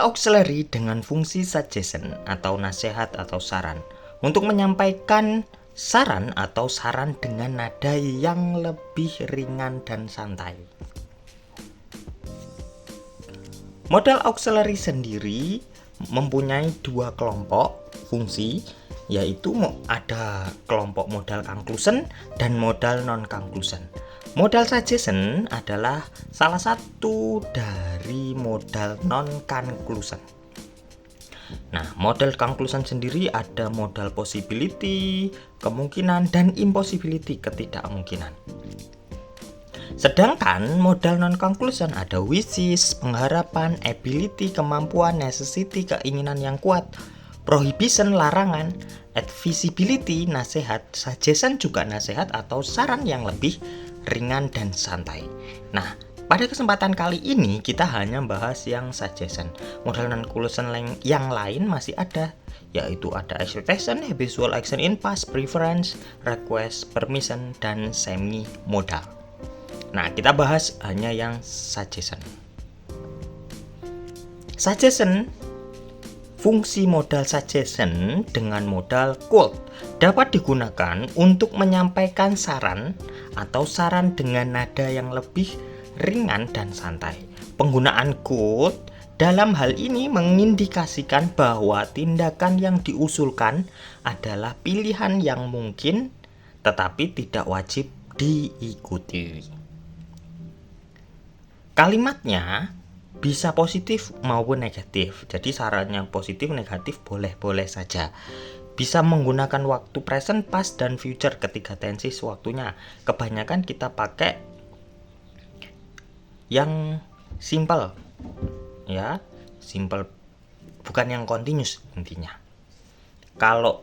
auxiliary dengan fungsi suggestion atau nasihat atau saran untuk menyampaikan saran atau saran dengan nada yang lebih ringan dan santai. Modal auxiliary sendiri mempunyai dua kelompok fungsi, yaitu ada kelompok modal conclusion dan modal non-conclusion. Modal suggestion adalah salah satu dari modal non-conclusion. Nah, modal conclusion sendiri ada modal possibility, kemungkinan, dan impossibility, ketidakmungkinan. Sedangkan modal non-conclusion ada wishes, pengharapan, ability, kemampuan, necessity, keinginan yang kuat, prohibition, larangan, advisability, nasihat, suggestion juga nasihat atau saran yang lebih ringan dan santai. Nah, pada kesempatan kali ini kita hanya bahas yang suggestion. Modal non-conclusion yang lain masih ada, yaitu ada expectation, habitual action in past, preference, request, permission, dan semi modal. Nah, kita bahas hanya yang suggestion. Suggestion, fungsi modal suggestion dengan modal could dapat digunakan untuk menyampaikan saran atau saran dengan nada yang lebih ringan dan santai. Penggunaan could dalam hal ini mengindikasikan bahwa tindakan yang diusulkan adalah pilihan yang mungkin tetapi tidak wajib diikuti. Kalimatnya bisa positif maupun negatif. Jadi sarannya positif, negatif boleh-boleh saja. Bisa menggunakan waktu present, past, dan future ketiga tensi sewaktunya. Kebanyakan kita pakai yang simple, ya, simple, bukan yang continuous intinya. Kalau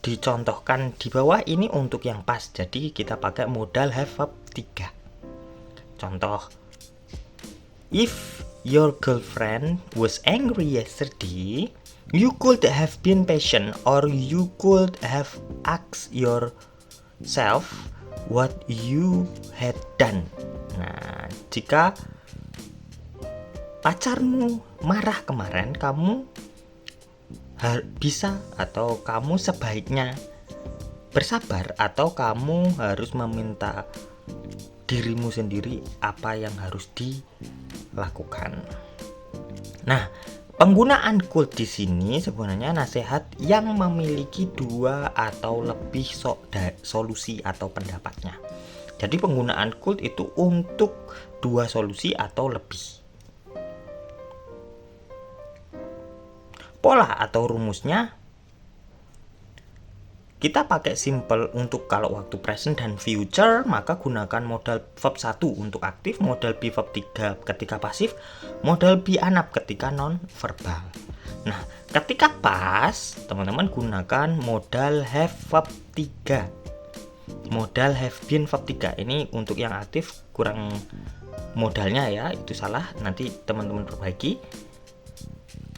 dicontohkan di bawah ini untuk yang past, jadi kita pakai modal have verb 3. Contoh, if your girlfriend was angry yesterday, you could have been patient or you could have asked yourself what you had done. Nah, jika pacarmu marah kemarin, kamu bisa atau kamu sebaiknya bersabar atau kamu harus meminta dirimu sendiri apa yang harus dilakukan. Nah, penggunaan could di sini sebenarnya nasihat yang memiliki dua atau lebih solusi atau pendapatnya. Jadi penggunaan could itu untuk dua solusi atau lebih. Pola atau rumusnya kita pakai simple untuk kalau waktu present dan future, maka gunakan modal verb 1 untuk aktif, modal be verb 3 ketika pasif, modal be anap ketika non verbal. Nah, ketika past, teman-teman gunakan modal have verb 3. Modal have been verb 3 ini untuk yang aktif kurang modalnya ya, itu salah, nanti teman-teman perbaiki.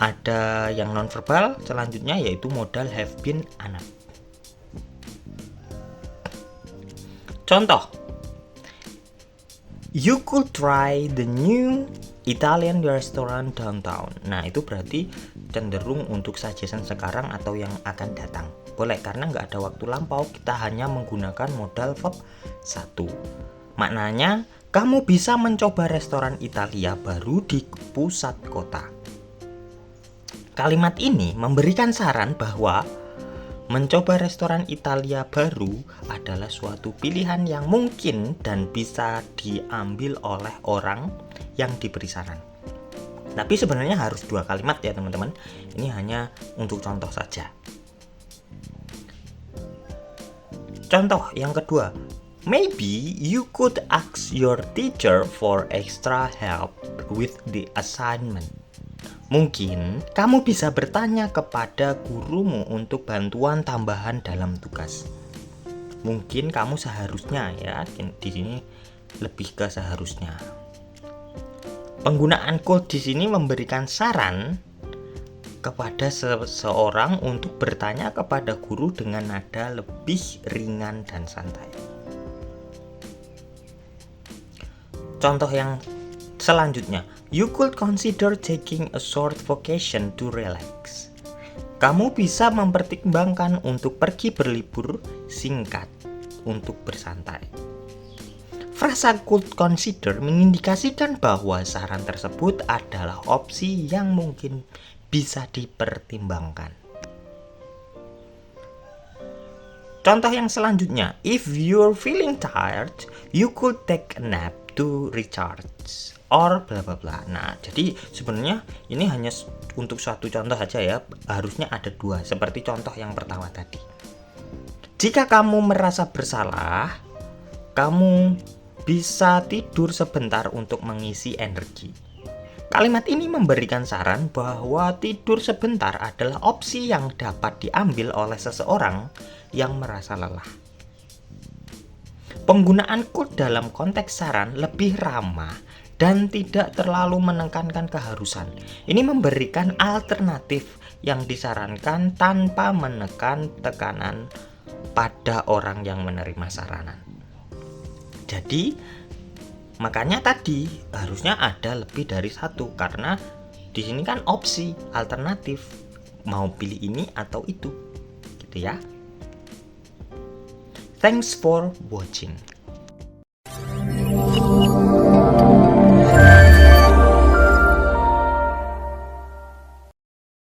Ada yang non verbal selanjutnya yaitu modal have been anap. Contoh, you could try the new Italian restaurant downtown. Nah, itu berarti cenderung untuk suggestion sekarang atau yang akan datang. Boleh, karena nggak ada waktu lampau, kita hanya menggunakan modal verb 1. Maknanya, kamu bisa mencoba restoran Italia baru di pusat kota. Kalimat ini memberikan saran bahwa mencoba restoran Italia baru adalah suatu pilihan yang mungkin dan bisa diambil oleh orang yang diberi saran. Tapi sebenarnya harus dua kalimat ya teman-teman. Ini hanya untuk contoh saja. Contoh yang kedua, maybe you could ask your teacher for extra help with the assignment. Mungkin kamu bisa bertanya kepada gurumu untuk bantuan tambahan dalam tugas. Mungkin kamu seharusnya ya, di sini lebih ke seharusnya. Penggunaan could di sini memberikan saran kepada seseorang untuk bertanya kepada guru dengan nada lebih ringan dan santai. Contoh yang selanjutnya, You could consider taking a short vacation to relax. Kamu bisa mempertimbangkan untuk pergi berlibur singkat untuk bersantai. Frasa could consider mengindikasikan bahwa saran tersebut adalah opsi yang mungkin bisa dipertimbangkan. Contoh yang selanjutnya, if you're feeling tired, you could take a nap to recharge. Or bla bla bla. Nah, jadi sebenarnya ini hanya untuk suatu contoh saja ya. Harusnya ada dua, seperti contoh yang pertama tadi. Jika kamu merasa bersalah, kamu bisa tidur sebentar untuk mengisi energi. Kalimat ini memberikan saran bahwa tidur sebentar adalah opsi yang dapat diambil oleh seseorang yang merasa lelah. Penggunaan could dalam konteks saran lebih ramah dan tidak terlalu menekankan keharusan. Ini memberikan alternatif yang disarankan tanpa menekan tekanan pada orang yang menerima saranan. Jadi, makanya tadi harusnya ada lebih dari satu karena di sini kan opsi alternatif mau pilih ini atau itu, gitu ya. Thanks for watching.